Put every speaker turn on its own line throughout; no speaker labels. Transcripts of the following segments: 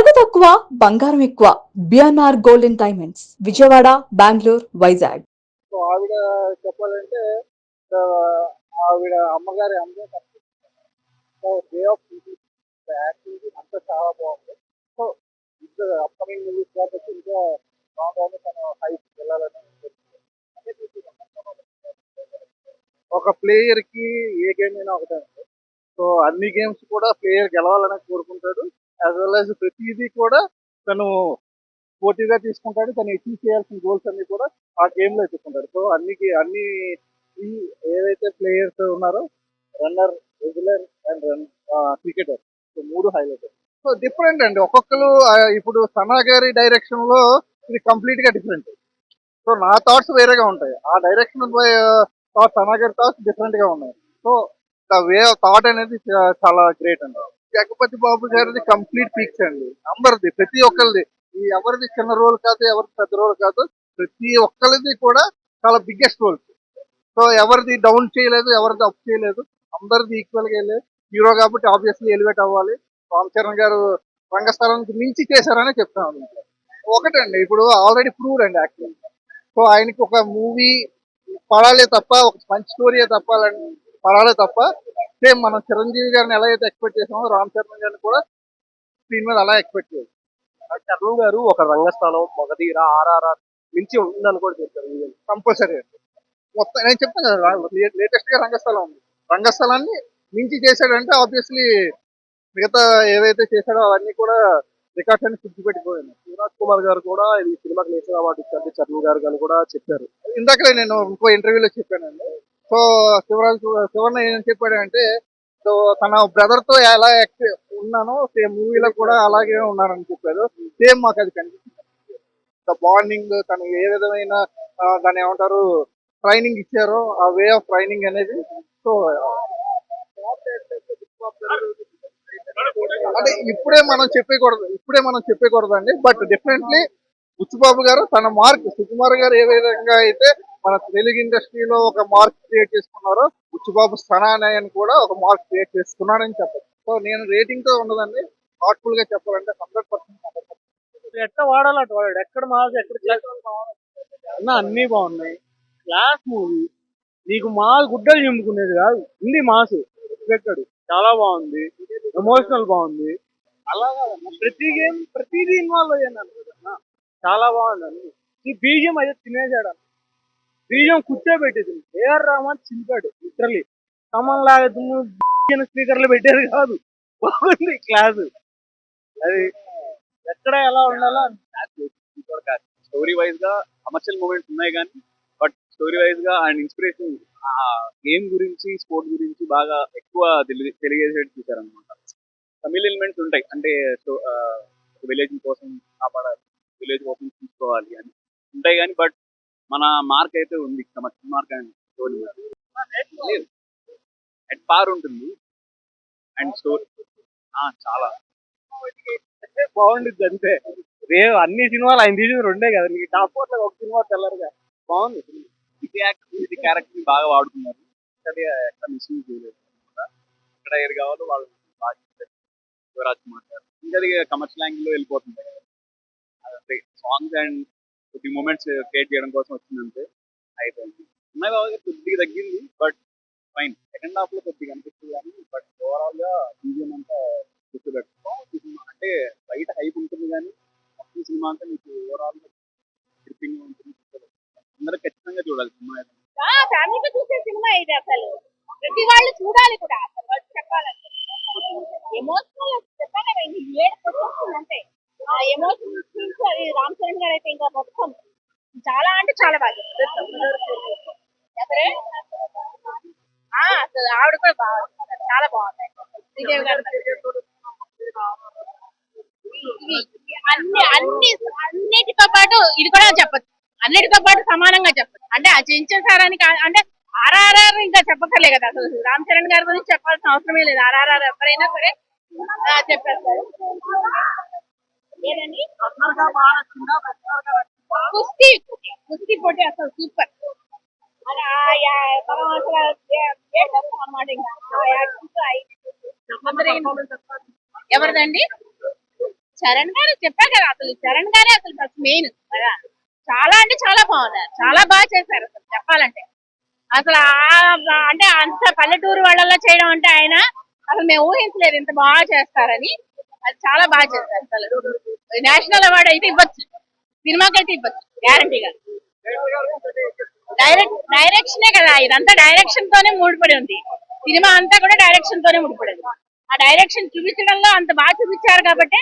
నగదు తక్కువ బంగారం ఎక్కువ. BNR gold and diamonds Vijayawada, Bengaluru, Vizag.
So ఆవిడ చెప్పాలంటే ఆహ్, ఆవిడ అమ్మగారి అందం సో వే ఆఫ్ యాక్టింగ్ అంతా చాలా బాగుంది. సో ఇంకా అప్కమింగ్ మూవీస్ కాబట్టి ఇంకా బాగుంది తను హైప్ వెళ్ళాలని ఒక ప్లేయర్ కి ఏ గేమ్ అయినా ఒకటే ఉంటుంది. సో అన్ని గేమ్స్ కూడా ప్లేయర్ గెలవాలని కోరుకుంటాడు. యాజ్ వెల్ యాజ్ ప్రతిదీ కూడా తను పోటీగా తీసుకుంటాడు. తను అచీవ్ చేయాల్సిన గోల్స్ అన్ని కూడా ఆ గేమ్ లో ఎత్తుకుంటాడు. సో అన్ని ఈ ఏదైతే ప్లేయర్స్ ఉన్నారో runner, regular and cricketer, so మూడు హైలైట్. సో డిఫరెంట్ అండి ఒక్కొక్కరు. ఇప్పుడు సనా గారి డైరెక్షన్ లో ఇది కంప్లీట్ గా డిఫరెంట్. సో నా థాట్స్ వేరేగా ఉంటాయి. ఆ డైరెక్షన్ థాట్స్ సనా గారి థాట్స్ డిఫరెంట్ గా ఉన్నాయి. So the way of thought అనేది చాలా గ్రేట్ అండి. జగపతి బాబు గారిది కంప్లీట్ పీక్స్ అండి. అందరిది, ప్రతి ఒక్కరిది. ఈ ఎవరిది చిన్న రోల్ కాదు, ఎవరిది పెద్ద రోల్ కాదు. ప్రతి ఒక్కరిది కూడా చాలా బిగ్గెస్ట్ రోల్స్. సో ఎవరిది డౌన్ చేయలేదు, ఎవరిది అప్ చేయలేదు. అందరిది ఈక్వల్ గా వెళ్ళలేదు. హీరో కాబట్టి ఆబ్వియస్లీ ఎలివేట్ అవ్వాలి. రామ్ చరణ్ గారు రంగస్థలానికి మించి చేశారని చెప్తాను. ఒకటండి, ఇప్పుడు ఆల్రెడీ ప్రూవ్డ్ అండి యాక్చువల్. సో ఆయనకి ఒక మూవీ పడాలే తప్ప, ఒక మంచి స్టోరీ తప్పాలని పడాలే తప్ప, సేమ్ మనం చిరంజీవి గారిని ఎలా అయితే ఎక్స్పెక్ట్ చేసామో రామ్ చరణ్ గారిని కూడా స్క్రీన్ మీద అలా ఎక్స్పెక్ట్ చేయాలి.
చరణ్ గారు ఒక రంగస్థలం, మగధీర, ఆర్ఆర్ఆర్ మించి ఉంటుందని కూడా చెప్పారు.
కంపల్సరీ అండి. మొత్తం నేను చెప్తాను కదా, లేటెస్ట్ గా రంగస్థలం ఉంది. రంగస్థలాన్ని మించి చేశాడంటే ఆబ్వియస్లీ మిగతా ఏవైతే చేశాడో అవన్నీ కూడా రికార్డ్స్ అన్ని పెట్టుకోవాలి.
శివరాజ్ కుమార్ గారు కూడా ఈ సినిమాకి నేషనల్ అవార్డు ఇచ్చారు, చరణ్ గారు అని కూడా చెప్పారు.
ఇందాకలే నేను ఇంకో ఇంటర్వ్యూలో చెప్పానండి. సో శివన్న ఏం చెప్పాడంటే, సో తన బ్రదర్ తో ఎలా ఉన్నానో సేమ్ మూవీలో కూడా అలాగే ఉన్నానని చెప్పారు. సేమ్ మాకు అది కనిపిస్తుంది. ద బాండింగ్, తను ఏ విధమైన దాన్ని ఏమంటారు ట్రైనింగ్ ఇచ్చారో ఆ వే ఆఫ్ ట్రైనింగ్ అనేది. సో అంటే ఇప్పుడే మనం చెప్పకూడదు అండి. బట్ డెఫినెట్లీ బుచ్చిబాబు గారు తన మార్క్, సుకుమార్ గారు ఏ విధంగా అయితే మన తెలుగు ఇండస్ట్రీలో ఒక మార్క్ క్రియేట్ చేసుకున్నారో, బుచ్చిబాబు సనాని కూడా ఒక మార్క్ క్రియేట్ చేసుకున్నాడని చెప్పచ్చు. సో నేను రేటింగ్ తో ఉండదండి, థాట్ఫుల్ గా చెప్పాలంటే 100%.
ఎట్లా వాడాలి అటు వాడాడు. ఎక్కడ మాస్ ఎక్కడ అన్న అన్ని బాగున్నాయి. క్లాస్ మూవీ, నీకు మాస్ గుడ్డలు చెంపుకునేది కాదు, ఉంది మాస్ పెట్టాడు. చాలా బాగుంది, ఎమోషనల్ బాగుంది. అలాగా ప్రతి గేమ్ ప్రతిదీ ఇన్వాల్వ్ అయ్యాను అన్న. చాలా బాగుంది అన్ని. ఈ బీజం అయితే తినేసాడు అన్న. బీజం కూర్చోబెట్టేది ఏఆర్ రామాన్ చింపాడు లిటరలీ. కమల్ లాగా దుమ్ము స్పీకర్లు పెట్టేది కాదు, బాగుంది క్లాస్. అది ఎక్కడ ఎలా ఉండాలో
స్టోరీ వైజ్ గా కమర్షియల్ మూమెంట్స్ ఉన్నాయి కానీ, బట్ స్టోరీ వైజ్ గా అండ్ ఇన్స్పిరేషన్ గేమ్ గురించి, స్పోర్ట్ గురించి బాగా ఎక్కువ తెలియజేసేట్టు చూసారనమాట. తమిళ ఎలిమెంట్స్ ఉంటాయి అంటే విలేజ్ కోసం కాపాడాలి, విలేజ్ కోసం తీసుకోవాలి అని ఉంటాయి కానీ, బట్ మన మార్క్ అయితే ఉంది, కమర్షియల్ మార్క్ అండ్ స్టోరీ లేదు, ఎట్ పార్ ఉంటుంది. అండ్ స్టోరీ చాలా
బాగుండిద్ది అంతే. రేవు అన్ని సినిమాలు ఆయన తీసింది రెండే కదా, నీకు టాప్ ఫోర్ లో ఒక సినిమా తెల్లరుగా బాగుంది.
ఇది క్యారెక్టర్ ని బాగా వాడుకున్నారు. అది ఎక్కడ మిస్యూజ్ చేయలేదు అనమాట. ఎక్కడ ఏది కావాలో వాళ్ళు బాగా చేశారు. శివరాజ్ కుమార్ గారు ఇంకా అది కమర్షియల్ యాంగిల్ లో వెళ్ళిపోతుంది. అదే సాంగ్స్ అండ్ కొద్ది మూమెంట్స్ క్రియేట్ చేయడం కోసం వచ్చిందంటే అయిపోయింది. ఉన్నాయి బాగా కొద్దిగా తగ్గింది, బట్ ఫైన్. సెకండ్ హాఫ్ లో కొద్దిగా అనిపిస్తుంది కానీ, బట్ ఓవరాల్ గా బీజిఎం అంతా గుర్తుపెట్టుకో. అంటే బయట హైప్ ఉంటుంది కానీ ఈ సినిమా అంతా మీకు ఓవరాల్ గా ట్రిప్పింగ్ ఉంటుంది. అందరూ ఖచ్చితంగా చూడాలి సినిమా.
ఫ్యామిలీతో చూసే సినిమా ఇది. అసలు ప్రతి వాళ్ళు చూడాలి కూడా. అసలు వాళ్ళు చెప్పాలంటే ఎమోషనల్ చెప్పాలి, ఏడు అంటే ఆ ఎమోషనల్ సీన్స్ అది రామ్ చరణ్ గారు అయితే ఇంకా మొత్తం చాలా అంటే చాలా బాగా ఎవరే అసలు ఆవిడ కూడా బాగా చాలా బాగుంది. శ్రీదేవి గారు అన్నిటితో పాటు ఇది కూడా చెప్పచ్చు, అన్నిటితో పాటు సమానంగా చెప్పచ్చు. అంటే ఆ చించేసారని అంటే ఆర్ఆర్ఆర్ ఇంకా చెప్పక్కర్లే కదా, అసలు రామ్ చరణ్ గారి గురించి చెప్పాల్సిన అవసరమే లేదు. ఆర్ఆర్ఆర్ ఎవరైనా సరే చెప్పేస్తారు. ఏదండి కుస్తీ పోటీ అసలు సూపర్. ఎవరిదండి? చరణ్ గారు చెప్పా కదా, అసలు చరణ్ గారే అసలు ఫస్ట్ మెయిన్ కదా. చాలా అంటే చాలా బాగున్నారు, చాలా బాగా చేశారు అసలు చెప్పాలంటే. అసలు అంటే అంత పల్లెటూరు వాళ్ళలో చేయడం అంటే ఆయన అసలు మేము ఊహించలేదు ఇంత బాగా చేస్తారని. అది చాలా బాగా చేస్తారు అసలు. నేషనల్ అవార్డు అయితే ఇవ్వచ్చు, సినిమాకి అయితే ఇవ్వచ్చు గ్యారంటీగా. డైరెక్షనే కదా, ఇదంతా డైరెక్షన్ తోనే ముడిపడి ఉంది. సినిమా అంతా కూడా డైరెక్షన్ తోనే ముడిపడి ఉంది. ఆ డైరెక్షన్ చూపించడంలో అంత బాగా చూపించారు కాబట్టి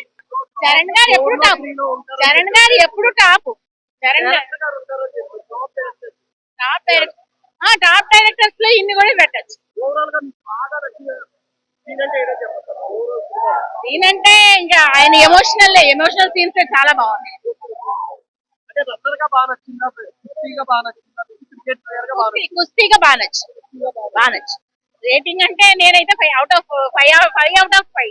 చరణ్ గారు ఎప్పుడు టాప్. చరణ్ గారు ఎప్పుడు టాప్. చరణ్ గారు టాప్ డైరెక్టర్స్ లో ఇన్ని కూడా పెట్టచ్చు. సీన్ అంటే ఇంకా ఆయన ఎమోషనల్ సీన్స్ చాలా బాగున్నాయి.
అంటే రన్నర్ గా బాగా నచ్చిందా, కుస్తీగా బాగా నచ్చిందా, క్రికెట్ ప్లేయర్ గా బాగా
కుస్తీగా బాగా నచ్చు. రేటింగ్ అంటే నేనైతే 5 out of 5.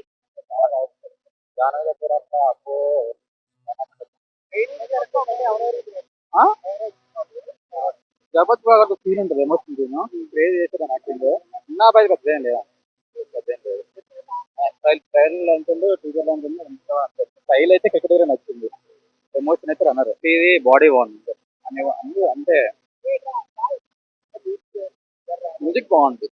జగత్ బాగా సీన్ ఉంటుంది ఎమోషన్ సీన్ ప్రేజ్ చేసేదాన్ని యాక్టింగ్ నా పై పెద్ద ఏం లేదా స్టైల్ ఉంటుంది టీజర్ ఉంటుంది స్టైల్ అయితే క్రికెట్ నచ్చింది ఎమోషన్ అయితే రన్నర్ ఇది బాడీ బాగుంది అంటే మ్యూజిక్ బాగుంది